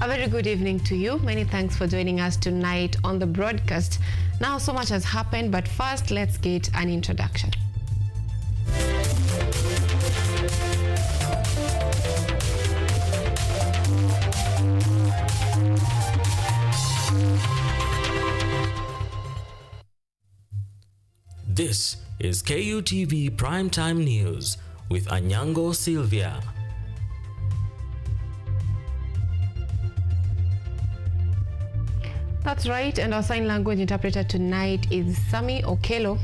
A very good evening to you. Many thanks for joining us tonight on the broadcast. Now, so much has happened, but first, let's get an introduction. This is KUTV Primetime News with Anyango, Sylvia. That's right, and our sign language interpreter tonight is Sami Okelo.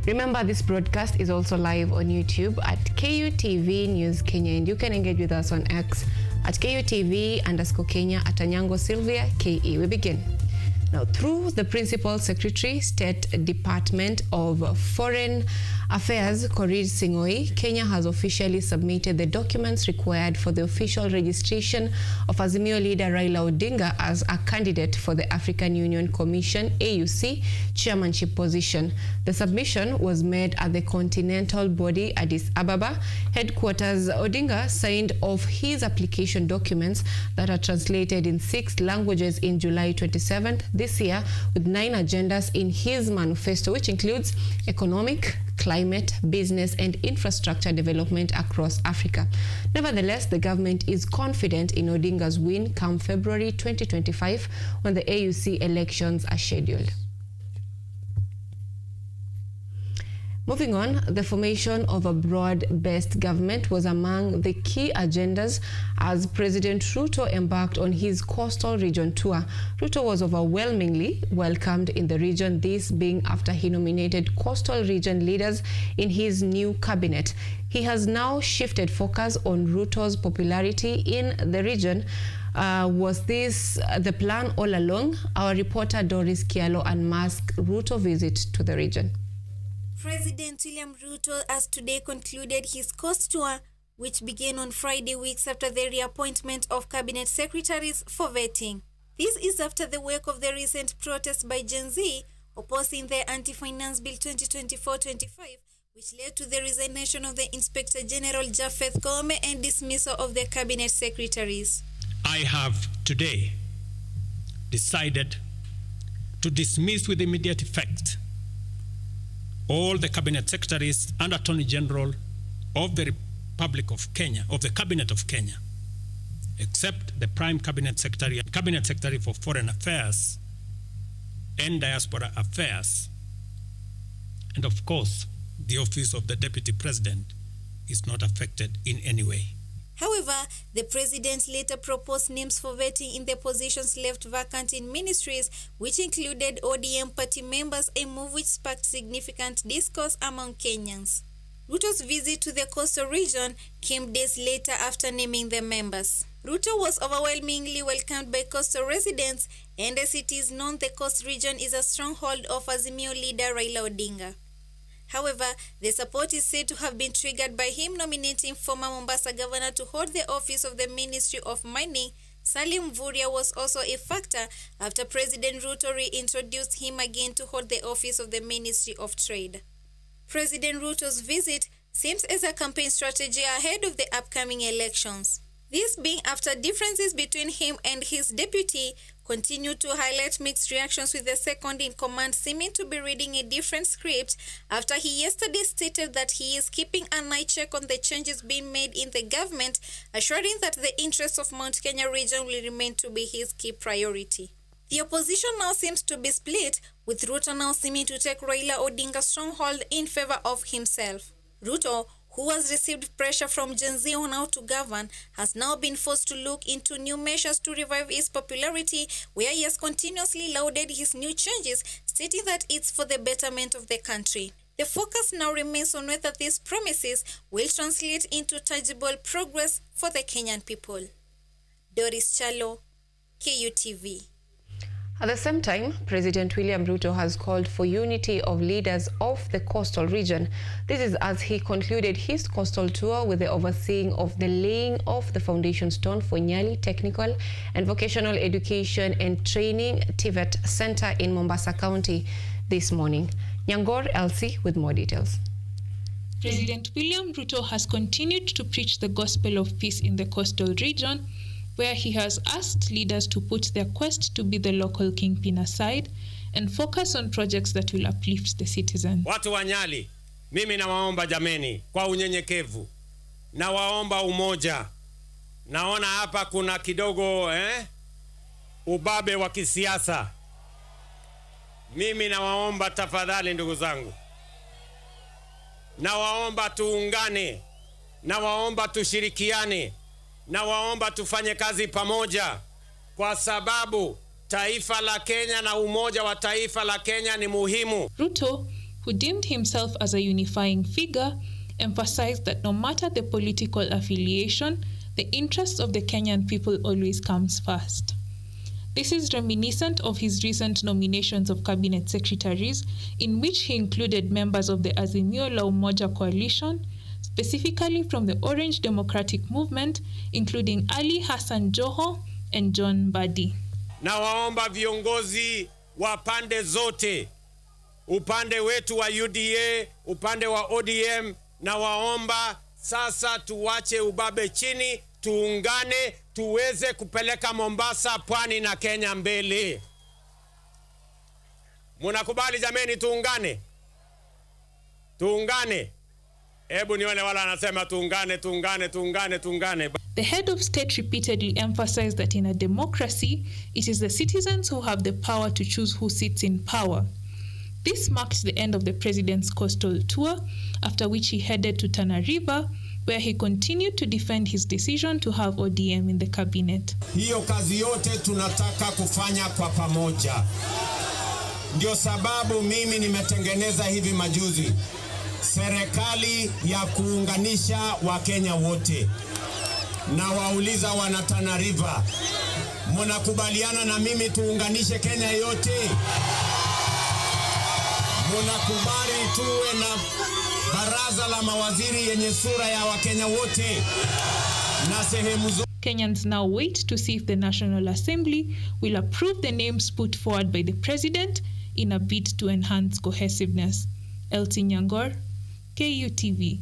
Remember, this broadcast is also live on YouTube at KUTV News Kenya, and you can engage with us on X at KUTV_Kenya, at Anyango Sylvia KE. We begin. Now, through the Principal Secretary, State Department of Foreign Affairs, Korir Sing'oei, Kenya has officially submitted the documents required for the official registration of Azimio leader Raila Odinga as a candidate for the African Union Commission AUC chairmanship position. The submission was made at the continental body Addis Ababa headquarters. Odinga signed off his application documents that are translated in 6 languages in July 27th this year, with 9 agendas in his manifesto, which includes economic, climate, business, and infrastructure development across Africa. Nevertheless, the government is confident in Odinga's win come February 2025, when the AUC elections are scheduled. Moving on, the formation of a broad-based government was among the key agendas as President Ruto embarked on his coastal region tour. Ruto was overwhelmingly welcomed in the region, this being after he nominated coastal region leaders in his new cabinet. He has now shifted focus on Ruto's popularity in the region. Was this the plan all along? Our reporter Doris Kialo unmasked Ruto's visit to the region. President William Ruto has today concluded his coast tour, which began on Friday, weeks after the reappointment of cabinet secretaries for vetting. This is after the wake of the recent protests by Gen Z opposing the Anti-Finance Bill 2024-25, which led to the resignation of the Inspector General Japheth Koome and dismissal of the cabinet secretaries. I have today decided to dismiss with immediate effect all the cabinet secretaries and Attorney General of the Republic of Kenya, of the Cabinet of Kenya, except the Prime Cabinet Secretary and Cabinet Secretary for Foreign Affairs and Diaspora Affairs. And of course, the office of the Deputy President is not affected in any way. However, the president later proposed names for vetting in the positions left vacant in ministries, which included ODM party members, a move which sparked significant discourse among Kenyans. Ruto's visit to the coastal region came days later after naming the members. Ruto was overwhelmingly welcomed by coastal residents, and as it is known, the coast region is a stronghold of Azimio leader Raila Odinga. However, the support is said to have been triggered by him nominating former Mombasa governor to hold the office of the Ministry of Mining. Salim Mvurya was also a factor after President Ruto reintroduced him again to hold the office of the Ministry of Trade. President Ruto's visit seems as a campaign strategy ahead of the upcoming elections. This being after differences between him and his deputy continue to highlight mixed reactions, with the second in command seeming to be reading a different script after he yesterday stated that he is keeping an eye check on the changes being made in the government, assuring that the interests of Mount Kenya region will remain to be his key priority. The opposition now seems to be split, with Ruto now seeming to take Raila Odinga's stronghold in favor of himself. Ruto, who has received pressure from Gen Z on how to govern, has now been forced to look into new measures to revive his popularity, where he has continuously lauded his new changes, stating that it's for the betterment of the country. The focus now remains on whether these promises will translate into tangible progress for the Kenyan people. Doris Chalo, KUTV. At the same time, President William Ruto has called for unity of leaders of the coastal region. This is as he concluded his coastal tour with the overseeing of the laying of the foundation stone for Nyali Technical and Vocational Education and Training TVET Center in Mombasa County this morning. Nyangor Elsie with more details. President William Ruto has continued to preach the gospel of peace in the coastal region where he has asked leaders to put their quest to be the local kingpin aside and focus on projects that will uplift the citizen. Watu wa Nyali, mimi nawaomba jameni kwa unyenyekevu. Nawaomba umoja. Naona hapa kuna kidogo ubabe wa kisiasa. Mimi nawaomba tafadhali ndugu zangu. Nawaomba tuungane. Nawaomba tushirikiane. Nawaomba tufanye kazi pamoja kwa sababu taifa la Kenya na umoja wa taifa la Kenya ni muhimu. Ruto, who deemed himself as a unifying figure, emphasized that no matter the political affiliation, the interests of the Kenyan people always comes first. This is reminiscent of his recent nominations of cabinet secretaries, in which he included members of the Azimio la Umoja coalition, specifically from the Orange Democratic Movement, including Ali Hassan Joho and John Mbadi. Na waomba viongozi wa pande zote, upande wetu wa UDA, upande wa ODM, na waomba sasa tuwache ubabe chini, tuungane, tuweze kupeleka Mombasa, Pwani na Kenya mbele. Munakubali jameni tuungane? Tuungane. Ebu nione wala anasema tuungane, tuungane, tuungane, tuungane. The head of state repeatedly emphasized that in a democracy, it is the citizens who have the power to choose who sits in power. This marked the end of the president's coastal tour, after which he headed to Tana River, where he continued to defend his decision to have ODM in the cabinet. Hiyo kazi yote tunataka kufanya kwa pamoja. Ndio sababu mimi nimetengeneza hivi majuzi serikali ya kuunganisha Wakenya wote. Na wauliza wana Tana River, mnakubaliana na mimi tuunganishe Kenya yote? Mnakubali tuwe na baraza la mawaziri yenye sura ya Wakenya wote na sehemu zote? Kenyans now wait to see if the National Assembly will approve the names put forward by the president in a bid to enhance cohesiveness. Anyango, KUTV.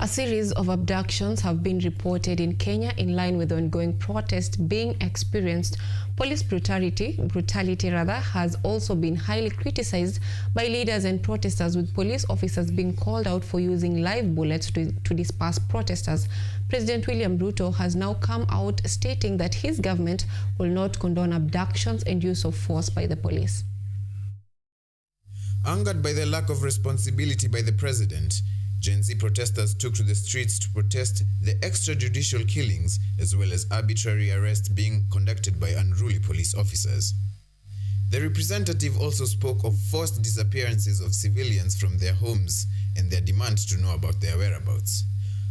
A series of abductions have been reported in Kenya in line with ongoing protests being experienced. Police brutality has also been highly criticized by leaders and protesters, with police officers being called out for using live bullets to disperse protesters. President William Ruto has now come out stating that his government will not condone abductions and use of force by the police. Angered by the lack of responsibility by the president, Gen Z protesters took to the streets to protest the extrajudicial killings as well as arbitrary arrests being conducted by unruly police officers. The representative also spoke of forced disappearances of civilians from their homes and their demand to know about their whereabouts.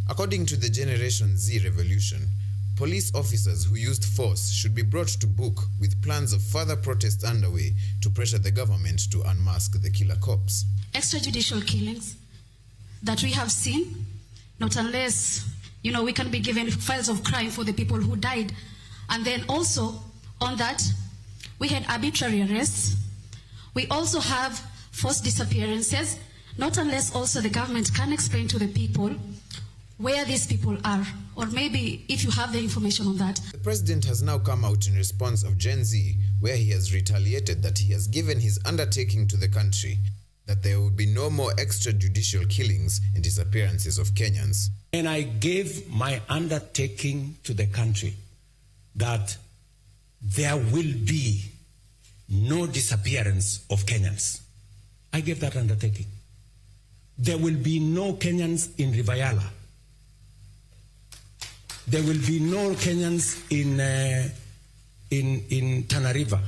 According to the Generation Z revolution, police officers who used force should be brought to book, with plans of further protests underway to pressure the government to unmask the killer cops. Extrajudicial killings that we have seen, not unless, we can be given files of crime for the people who died. And then also on that, we had arbitrary arrests. We also have forced disappearances, not unless also the government can explain to the people where these people are, or maybe if you have the information on that. The president has now come out in response of Gen Z, where he has retaliated that he has given his undertaking to the country that there will be no more extrajudicial killings and disappearances of Kenyans. And I gave my undertaking to the country that there will be no disappearance of Kenyans. I gave that undertaking. There will be no Kenyans in Rivayala. There will be no Kenyans in Tana River.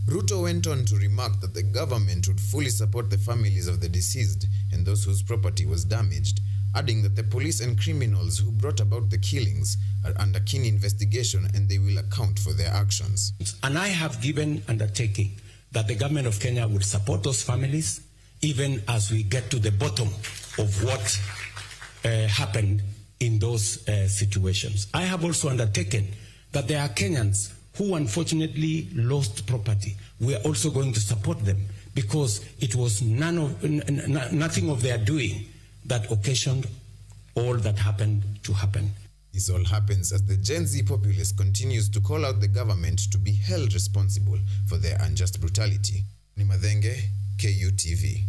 Ruto went on to remark that the government would fully support the families of the deceased and those whose property was damaged, adding that the police and criminals who brought about the killings are under keen investigation and they will account for their actions. And I have given undertaking that the government of Kenya will support those families even as we get to the bottom of what happened in those situations. I have also undertaken that there are Kenyans who unfortunately lost property. We are also going to support them because it was nothing of their doing that occasioned all that happened to happen. This all happens as the Gen Z populace continues to call out the government to be held responsible for their unjust brutality. Nimadhenge, KUTV.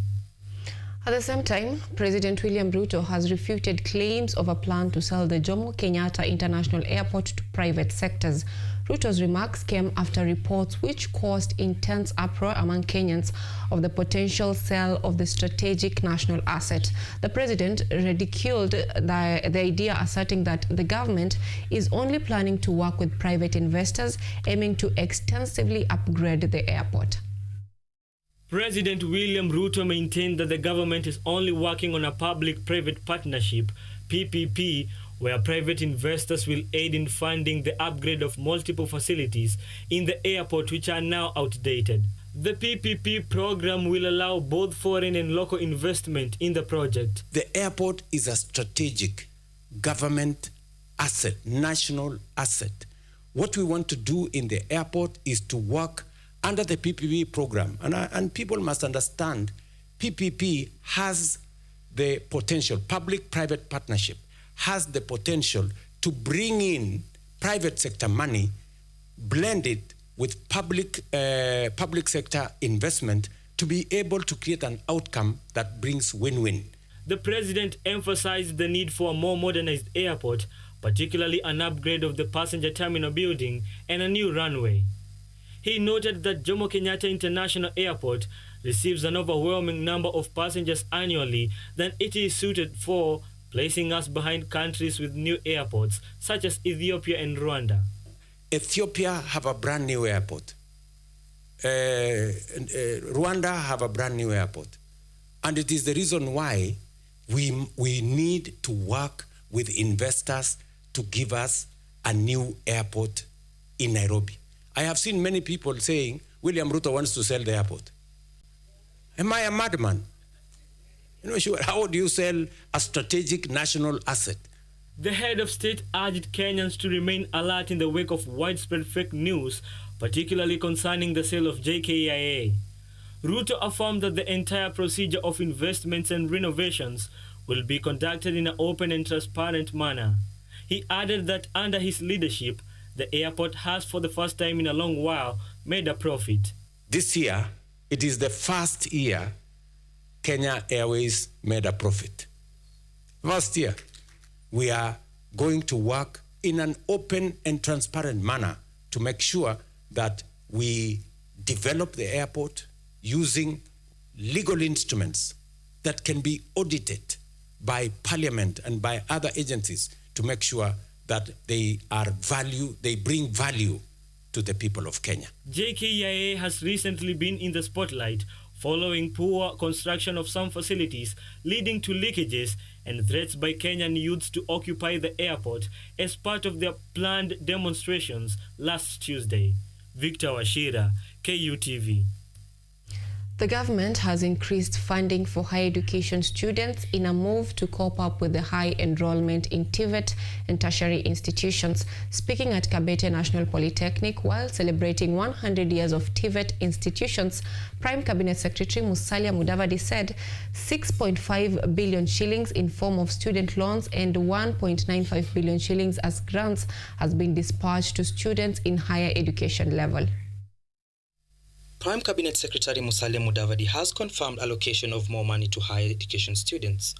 At the same time, President William Ruto has refuted claims of a plan to sell the Jomo Kenyatta International Airport to private sectors. Ruto's remarks came after reports which caused intense uproar among Kenyans of the potential sale of the strategic national asset. The president ridiculed the idea, asserting that the government is only planning to work with private investors aiming to extensively upgrade the airport. President William Ruto maintained that the government is only working on a public-private partnership, PPP, where private investors will aid in funding the upgrade of multiple facilities in the airport which are now outdated. The PPP program will allow both foreign and local investment in the project. The airport is a strategic government asset, national asset. What we want to do in the airport is to work under the PPP program. And people must understand, PPP has the potential, public-private partnership, has the potential to bring in private sector money, blend it with public sector investment to be able to create an outcome that brings win-win. The president emphasized the need for a more modernized airport, particularly an upgrade of the passenger terminal building and a new runway. He noted that Jomo Kenyatta International Airport receives an overwhelming number of passengers annually than it is suited for, placing us behind countries with new airports such as Ethiopia and Rwanda. Ethiopia have a brand new airport. Rwanda have a brand new airport. And it is the reason why we need to work with investors to give us a new airport in Nairobi. I have seen many people saying, William Ruto wants to sell the airport. Am I a madman? How do you sell a strategic national asset? The head of state urged Kenyans to remain alert in the wake of widespread fake news, particularly concerning the sale of JKIA. Ruto affirmed that the entire procedure of investments and renovations will be conducted in an open and transparent manner. He added that under his leadership, the airport has, for the first time in a long while, made a profit. This year, it is the first year Kenya Airways made a profit. First year, we are going to work in an open and transparent manner to make sure that we develop the airport using legal instruments that can be audited by Parliament and by other agencies to make sure that they bring value to the people of Kenya. JKIA has recently been in the spotlight following poor construction of some facilities, leading to leakages and threats by Kenyan youths to occupy the airport as part of their planned demonstrations last Tuesday. Victor Washira, KUTV. The government has increased funding for higher education students in a move to cope up with the high enrollment in TVET and tertiary institutions. Speaking at Kabete National Polytechnic while celebrating 100 years of TVET institutions, Prime Cabinet Secretary Musalia Mudavadi said 6.5 billion shillings in form of student loans and 1.95 billion shillings as grants has been dispatched to students in higher education level. Prime Cabinet Secretary Musalia Mudavadi has confirmed allocation of more money to higher education students.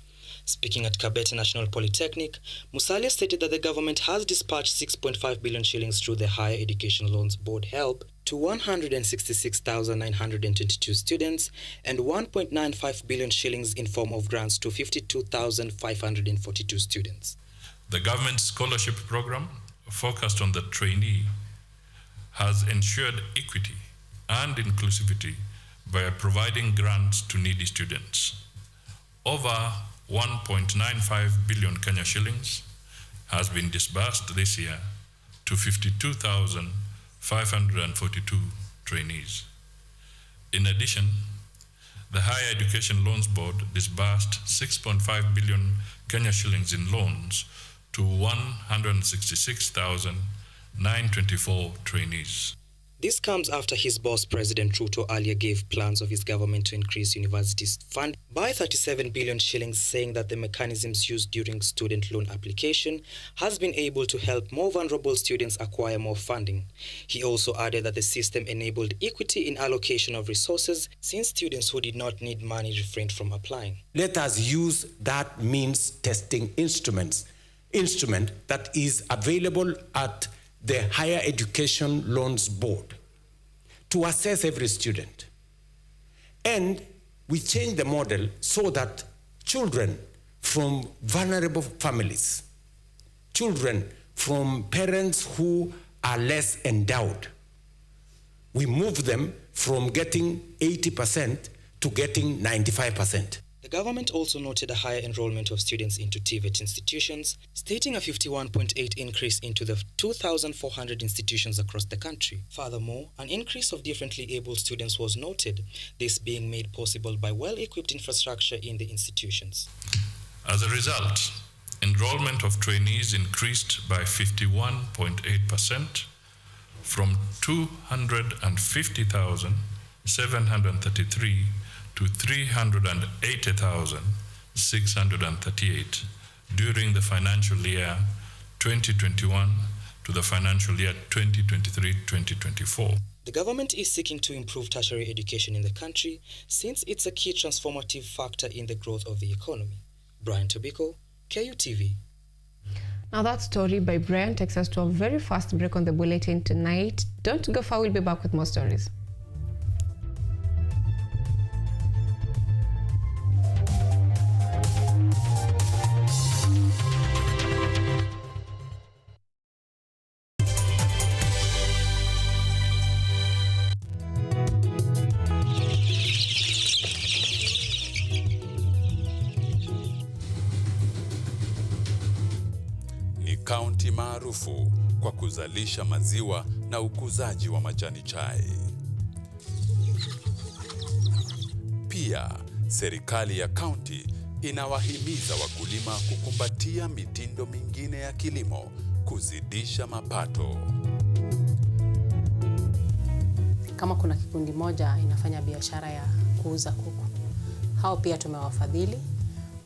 Speaking at Kabete National Polytechnic, Musalia stated that the government has dispatched 6.5 billion shillings through the Higher Education Loans Board HELP to 166,922 students and 1.95 billion shillings in form of grants to 52,542 students. The government scholarship program focused on the trainee has ensured equity and inclusivity by providing grants to needy students. Over 1.95 billion Kenya shillings has been disbursed this year to 52,542 trainees. In addition, the Higher Education Loans Board disbursed 6.5 billion Kenya shillings in loans to 166,924 trainees. This comes after his boss, President Ruto, earlier gave plans of his government to increase universities' fund by 37 billion shillings, saying that the mechanisms used during student loan application has been able to help more vulnerable students acquire more funding. He also added that the system enabled equity in allocation of resources, since students who did not need money refrained from applying. Let us use that means testing instrument that is available at the Higher Education Loans Board to assess every student. And we change the model so that children from vulnerable families, children from parents who are less endowed, we move them from getting 80% to getting 95%. The government also noted a higher enrollment of students into TVET institutions, stating a 51.8% increase into the 2,400 institutions across the country. Furthermore, an increase of differently abled students was noted, this being made possible by well-equipped infrastructure in the institutions. As a result, enrollment of trainees increased by 51.8% from 250,733 to 380,638 during the financial year 2021 to the financial year 2023-2024. The government is seeking to improve tertiary education in the country, since it's a key transformative factor in the growth of the economy. Brian Tobiko, KUTV. Now that story by Brian takes us to a very fast break on the bulletin tonight. Don't go far, we'll be back with more stories. Kaunti maarufu kwa kuzalisha maziwa na ukuzaji wa majani chai. Pia, serikali ya kaunti inawahimiza wakulima kukumbatia mitindo mingine ya kilimo kuzidisha mapato. Kama kuna kikundi moja inafanya biashara ya kuuza kuku, hao pia tumewafadhili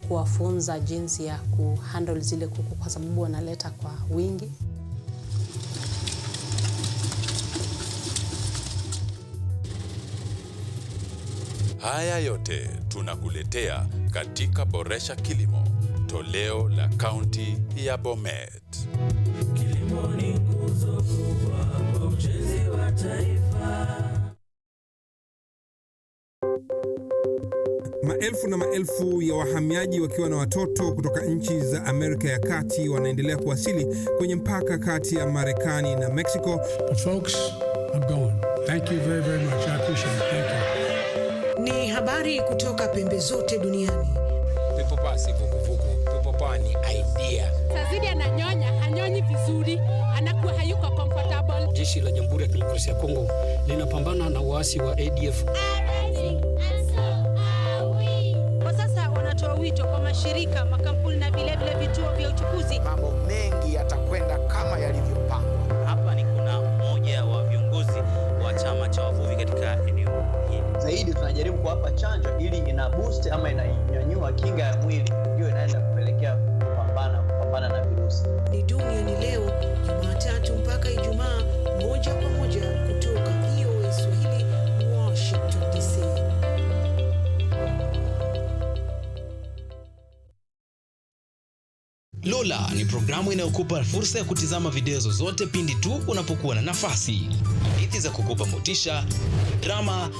kuwafunza jinsi ya kuhandle zile kuku, kwa sababu wanaleta kwa wingi. Haya yote tunakuletea katika Boresha Kilimo, toleo la kaunti ya Bomet. Kilimo ni nguzo kubwa kwa ujenzi wa taifa. Maelfu na maelfu ya wahamiaji wakiwa na watoto kutoka nchi za Amerika ya Kati wanaendelea kuwasili kwenye mpaka kati ya Marekani na Mexico. But folks, I'm going. Thank you very, very much. I appreciate it. Thank you. Ni habari kutoka pembe zote duniani. Pepo pasi vuguvugu. Pepo pa ni idea. Tazidi ananyonya, hanyonyi vizuri, anakuwa hayuko comfortable. Jeshi la Jamhuri ya Kidemokrasia ya Kongo linapambana na waasi wa ADF. Wito kwa mashirika, makampuni na vile vituo vya uchukuzi. Mambo mengi yatakwenda kama yalivyopangwa. Hapa ni kuna mmoja wa viongozi wa chama cha wavuvi katika eneo hili. Zaidi tunajaribu kuwapa chanjo ili ina boost ama inanyanyua kinga ya mwili, hiyo inaenda kupelekea kupambana na virusi. Ni duniani leo, Jumatatu mpaka Ijumaa, moja kwa moja kutoka VOA Swahili, Washington DC. Lola ni programu inayokupa fursa ya kutizama video zozote pindi tu unapokuwa na nafasi. Hadithi za kukupa motisha, drama,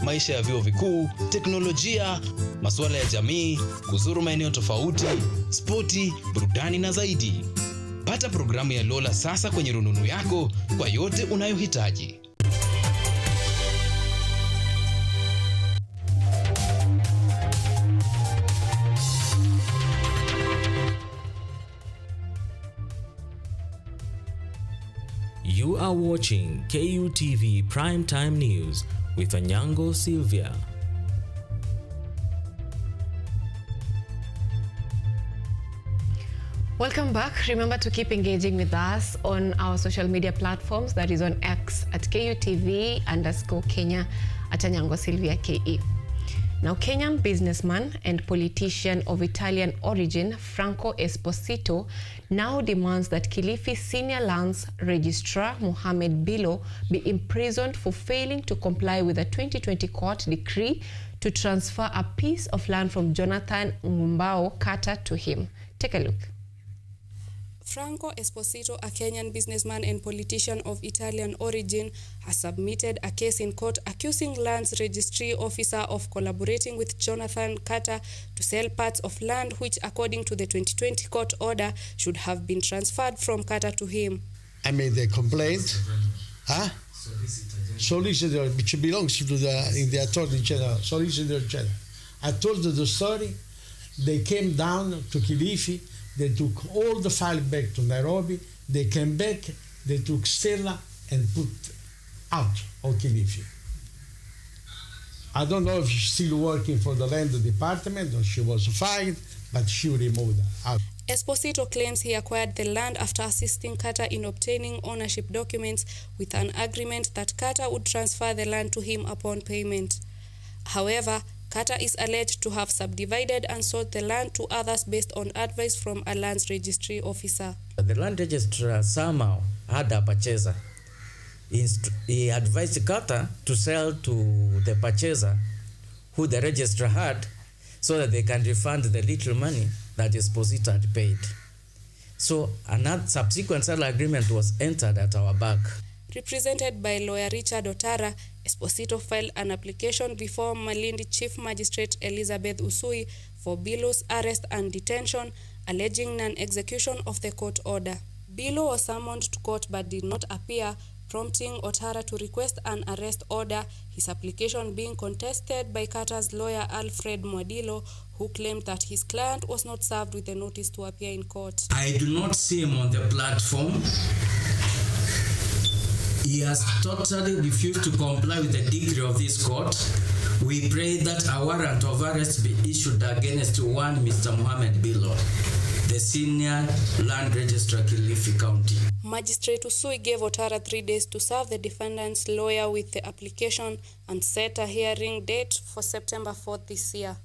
maisha ya vyuo vikuu, teknolojia, masuala ya jamii, kuzuru maeneo tofauti, spoti, burudani na zaidi. Pata programu ya Lola sasa kwenye rununu yako kwa yote unayohitaji. You are watching KUTV Primetime News with Anyango, Sylvia. Welcome back. Remember to keep engaging with us on our social media platforms, that is on X at KUTV_Kenya, at Anyango Sylvia KE. Now, Kenyan businessman and politician of Italian origin, Franco Esposito, now demands that Kilifi Senior Lands Registrar Mohamed Bilo be imprisoned for failing to comply with a 2020 court decree to transfer a piece of land from Jonathan Ngumbao Kata to him. Take a look. Franco Esposito, a Kenyan businessman and politician of Italian origin, has submitted a case in court accusing Lands Registry Officer of collaborating with Jonathan Kata to sell parts of land which, according to the 2020 court order, should have been transferred from Kata to him. I made the complaint. Solicitor, which belongs to the Attorney General, Solicitor General. I told them the story. They came down to Kilifi. They took all the file back to Nairobi. They came back, they took Stella and put out of Kilifi. I don't know if she's still working for the land department or she was fired, but she removed her out. Esposito claims he acquired the land after assisting Kata in obtaining ownership documents with an agreement that Kata would transfer the land to him upon payment. However, Kata is alleged to have subdivided and sold the land to others based on advice from a lands registry officer. The land registrar somehow had a purchaser. He advised Kata to sell to the purchaser who the registrar had so that they can refund the little money that Esposito had paid. So another subsequent sale agreement was entered at our back. Represented by lawyer Richard Otara, Esposito filed an application before Malindi Chief Magistrate Elizabeth Usui for Bilo's arrest and detention, alleging non-execution of the court order. Bilo was summoned to court but did not appear, prompting Otara to request an arrest order, his application being contested by Kata's lawyer Alfred Mwadilo, who claimed that his client was not served with a notice to appear in court. I do not see him on the platform. He has totally refused to comply with the decree of this court. We pray that a warrant of arrest be issued against one Mr. Mohamed Bilo, the senior land registrar Kilifi County. Magistrate Usui gave Otara 3 days to serve the defendant's lawyer with the application and set a hearing date for September 4th this year.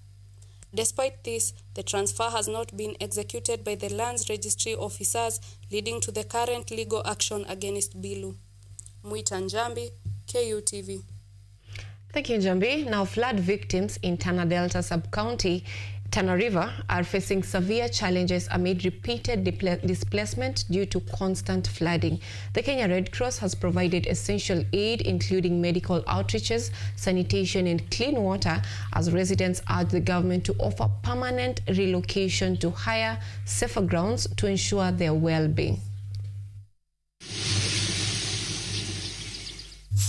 Despite this, the transfer has not been executed by the lands registry officers, leading to the current legal action against Bilo. Mwita Njambi, KUTV. Thank you, Njambi. Now, flood victims in Tana Delta sub-county, Tana River, are facing severe challenges amid repeated displacement due to constant flooding. The Kenya Red Cross has provided essential aid, including medical outreaches, sanitation, and clean water, as residents urge the government to offer permanent relocation to higher, safer grounds to ensure their well-being.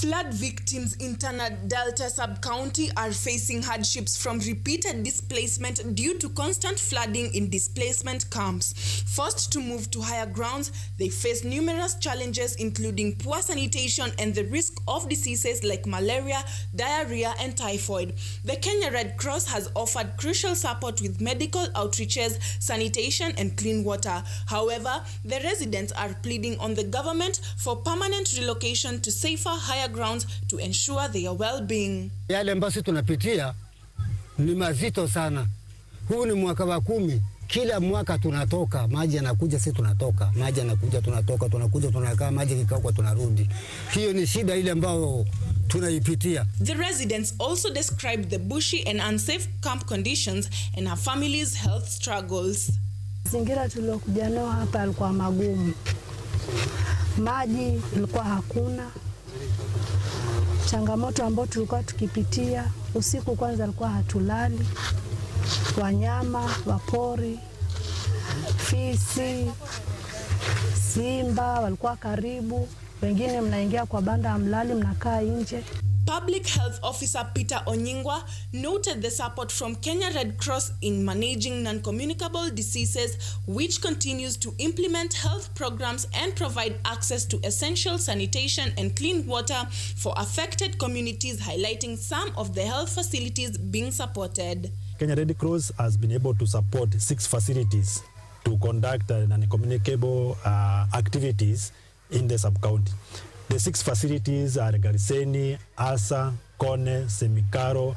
Flood victims in Tana Delta sub-county are facing hardships from repeated displacement due to constant flooding in displacement camps. Forced to move to higher grounds, they face numerous challenges, including poor sanitation and the risk of diseases like malaria, diarrhea, and typhoid. The Kenya Red Cross has offered crucial support with medical outreaches, sanitation, and clean water. However, the residents are pleading on the government for permanent relocation to safer, higher grounds to ensure their well-being. Yale ambayo tunapitia ni mazito sana. Huu ni mwaka wa 10. Kila mwaka tunatoka, maji yanakuja, sisi tunatoka. Maji yanakuja, tunatoka, tunakuja, tunakaa, maji kikauka, tunarudi. Hiyo ni shida ile ambayo tunaipitia. The residents also described the bushy and unsafe camp conditions and her family's health struggles. Mazingira tuliokuja nao hapa yalikuwa magumu. Maji ilikuwa hakuna. Changamoto ambayo tulikuwa tukipitia, usiku kwanza alikuwa hatulali. Wanyama, wapori, fisi, simba walikuwa karibu. Wengine mnaingia kwa banda amlali, mnakaa nje. Public Health Officer Peter Onyingwa noted the support from Kenya Red Cross in managing non-communicable diseases, which continues to implement health programs and provide access to essential sanitation and clean water for affected communities, highlighting some of the health facilities being supported. Kenya Red Cross has been able to support 6 facilities to conduct non-communicable activities in the sub-county. The 6 facilities are Gariseni, Asa, Kone, Semikaro,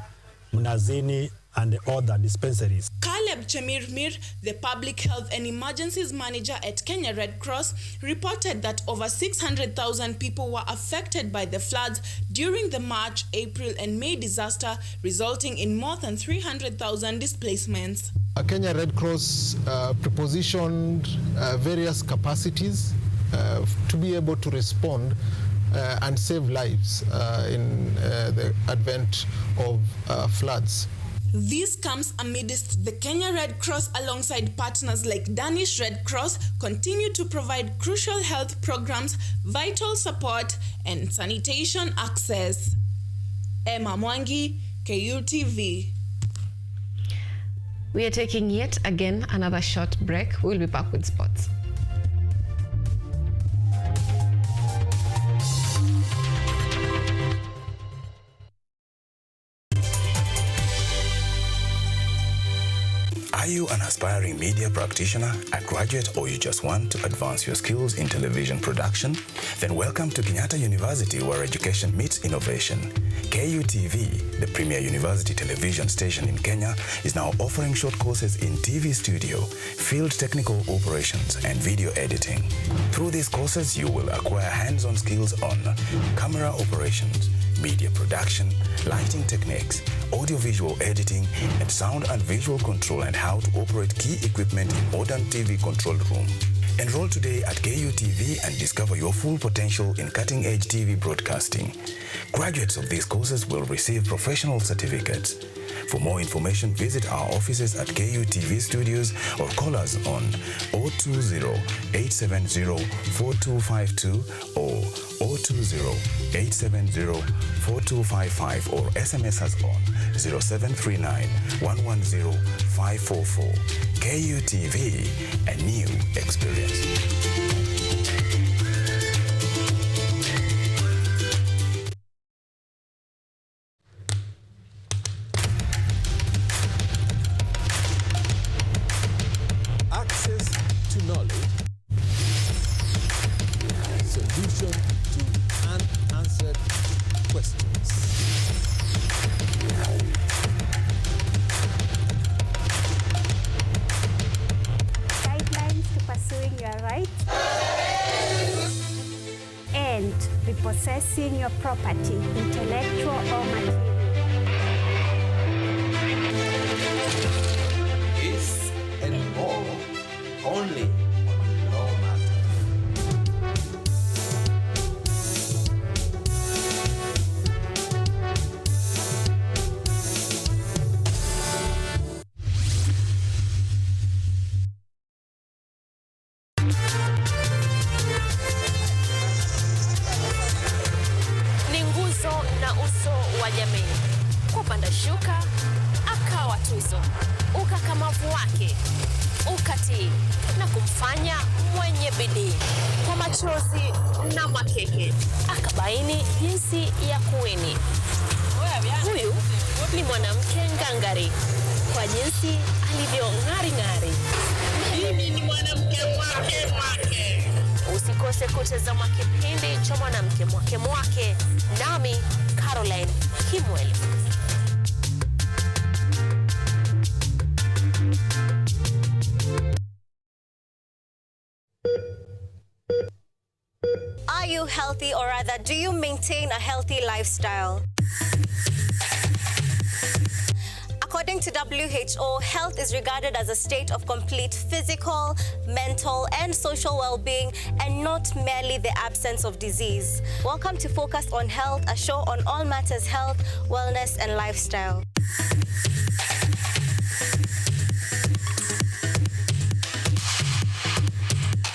Mnazini, and other dispensaries. Caleb Chemirmir, the Public Health and Emergencies Manager at Kenya Red Cross, reported that over 600,000 people were affected by the floods during the March, April, and May disaster, resulting in more than 300,000 displacements. Kenya Red Cross prepositioned various capacities to be able to respond and save lives in the advent of floods. This comes amidst the Kenya Red Cross alongside partners like Danish Red Cross continue to provide crucial health programs, vital support, and sanitation access. Emma Mwangi, KUTV. We are taking yet again another short break. We'll be back with sports. Are you an aspiring media practitioner, a graduate, or you just want to advance your skills in television production? Then welcome to Kenyatta University, where education meets innovation. KUTV, the premier university television station in Kenya, is now offering short courses in TV studio, field technical operations, and video editing. Through these courses, you will acquire hands-on skills on camera operations, media production, lighting techniques, audiovisual editing, and sound and visual control, and how to operate key equipment in modern TV control room. Enroll today at KUTV and discover your full potential in cutting-edge TV broadcasting. Graduates of these courses will receive professional certificates. For more information, visit our offices at KUTV Studios or call us on 020-870-4252 or 020-870-4255 or SMS us on 0739-110-544. KUTV, a new experience. Repossessing your property, intellectual or material. This and more only on Law Matters. Na uso wa jamii. Kupanda shuka, akawa tuzo. Ukakamavu wake, ukatii, na kumfanya mwenye bidii. Kwa machozi na makeke, akabaini jinsi ya kuweni. Huyu ni mwanamke ngangari, kwa jinsi alivyo ng'ari-ng'ari. Mimi ni mwanamke mwake. Usikose kutazama kipindi cha mwanamke mwake, nami Caroline Kimweli. Are you healthy, or rather, do you maintain a healthy lifestyle? According to WHO, health is regarded as a state of complete physical, mental, and social well-being, and not merely the absence of disease. Welcome to Focus on Health, a show on all matters health, wellness, and lifestyle.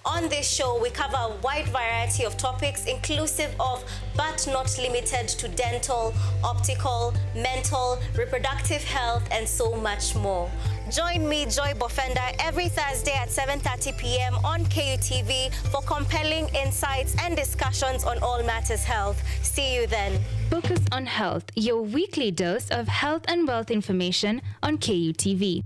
On this show, we cover a wide variety of topics, inclusive of, but not limited to, dental, optical, mental, reproductive health, and so much more. Join me, Joy Bofenda, every Thursday at 7:30 p.m. on KUTV for compelling insights and discussions on all matters health. See you then. Focus on Health, your weekly dose of health and wealth information on KUTV.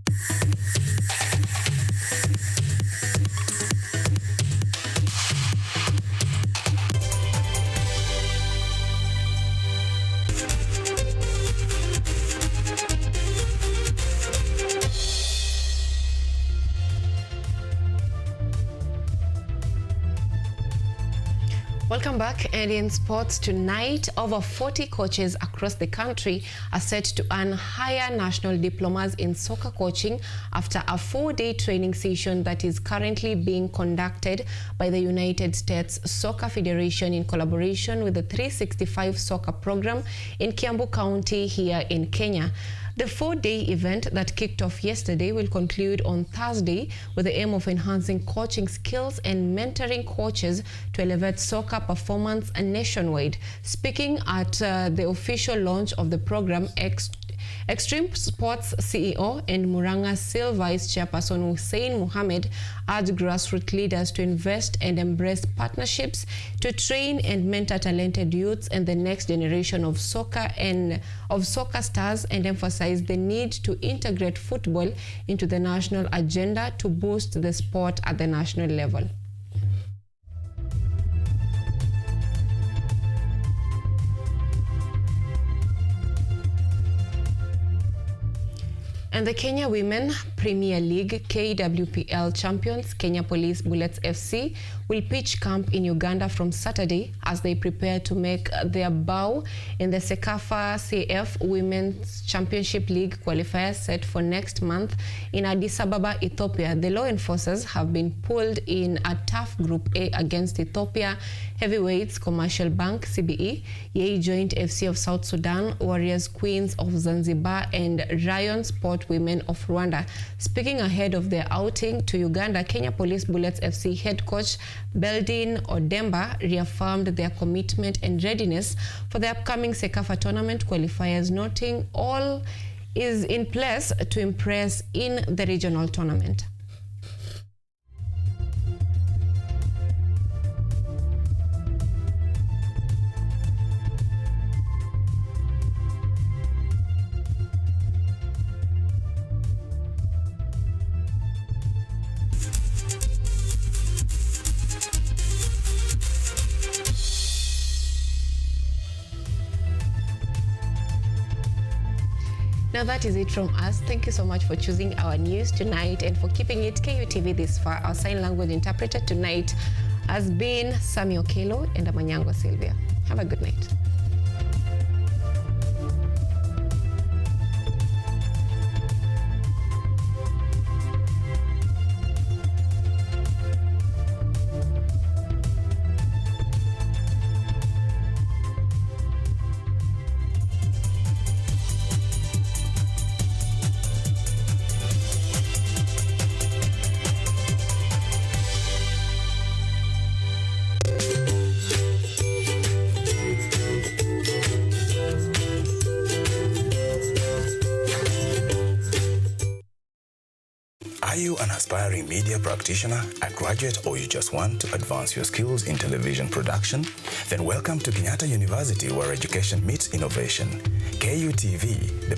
Welcome back. And in sports tonight, over 40 coaches across the country are set to earn higher national diplomas in soccer coaching after a 4-day training session that is currently being conducted by the United States Soccer Federation in collaboration with the 365 Soccer Program in Kiambu County here in Kenya. The 4-day event that kicked off yesterday will conclude on Thursday with the aim of enhancing coaching skills and mentoring coaches to elevate soccer performance nationwide. Speaking at the official launch of the program, Extreme Sports CEO and Murang'a Vice Chairperson Hussein Mohammed urged grassroots leaders to invest and embrace partnerships to train and mentor talented youths and the next generation of soccer stars, and emphasize the need to integrate football into the national agenda to boost the sport at the national level. And the Kenya Women Premier League KWPL champions Kenya Police Bullets FC will pitch camp in Uganda from Saturday as they prepare to make their bow in the Sekafa CF Women's Championship League qualifier set for next month in Addis Ababa, Ethiopia. The law enforcers have been pulled in a tough Group A against Ethiopia heavyweights Commercial Bank CBE, Yei Joint FC of South Sudan, Warriors Queens of Zanzibar, and Rayon Sport Women of Rwanda. Speaking ahead of their outing to Uganda, Kenya Police Bullets FC head coach Beldin Odemba reaffirmed their commitment and readiness for the upcoming Sekafa tournament qualifiers, noting all is in place to impress in the regional tournament. Now that is it from us. Thank you so much for choosing our news tonight and for keeping it KUTV this far. Our sign language interpreter tonight has been Sami Okelo and Anyango Sylvia. Have a good night. Are you an aspiring media practitioner, a graduate, or you just want to advance your skills in television production? Then welcome to Kenyatta University, where education meets innovation. KUTV, the